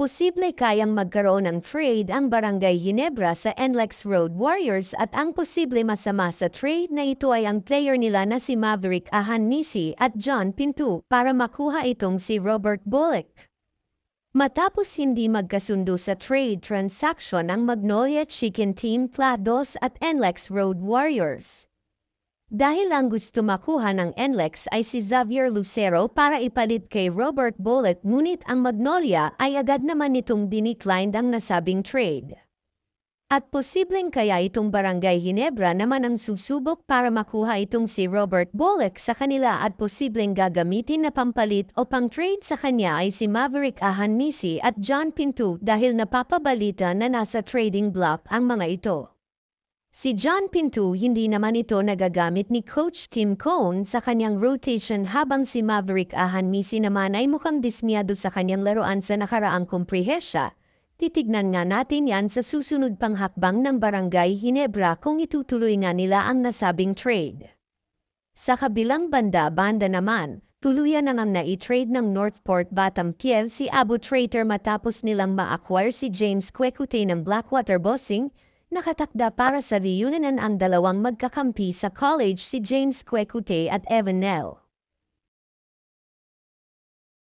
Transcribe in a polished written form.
Posible kayang magkaroon ng trade ang Barangay Ginebra sa NLEX Road Warriors at ang posible masama sa trade na ito ay ang player nila na si Maverick Ahanisi at John Pinto para makuha itong si Robert Bullock. Matapos hindi magkasundo sa trade transaction ang Magnolia Chicken Team Plados at NLEX Road Warriors. Dahil ang gusto makuha ng NLEX ay si Xavier Lucero para ipalit kay Robert Bullock, ngunit ang Magnolia ay agad naman itong dineclined ang nasabing trade. At posibleng kaya itong Barangay Ginebra naman ang susubok para makuha itong si Robert Bullock sa kanila at posibleng gagamitin na pampalit o pang-trade sa kanya ay si Maverick Ahanisi at John Pinto dahil napapabalita na nasa trading block ang mga ito. Si John Pinto hindi naman ito nagagamit ni Coach Tim Cone sa kanyang rotation habang si Maverick Ahanisi naman ay mukhang dismiyado sa kanyang laruan sa nakaraang komprehensya. Titignan nga natin yan sa susunod pang hakbang ng Barangay Ginebra kung itutuloy nga nila ang nasabing trade. Sa kabilang banda naman, tuluyan na nga na-i-trade ng Northport Batam Kiev si Abu Traitor matapos nilang ma-acquire si James Kwekute ng Blackwater Bossing. Nakatakda para sa reunion ang dalawang magkakampi sa college si James Kwekute at Evan Nell.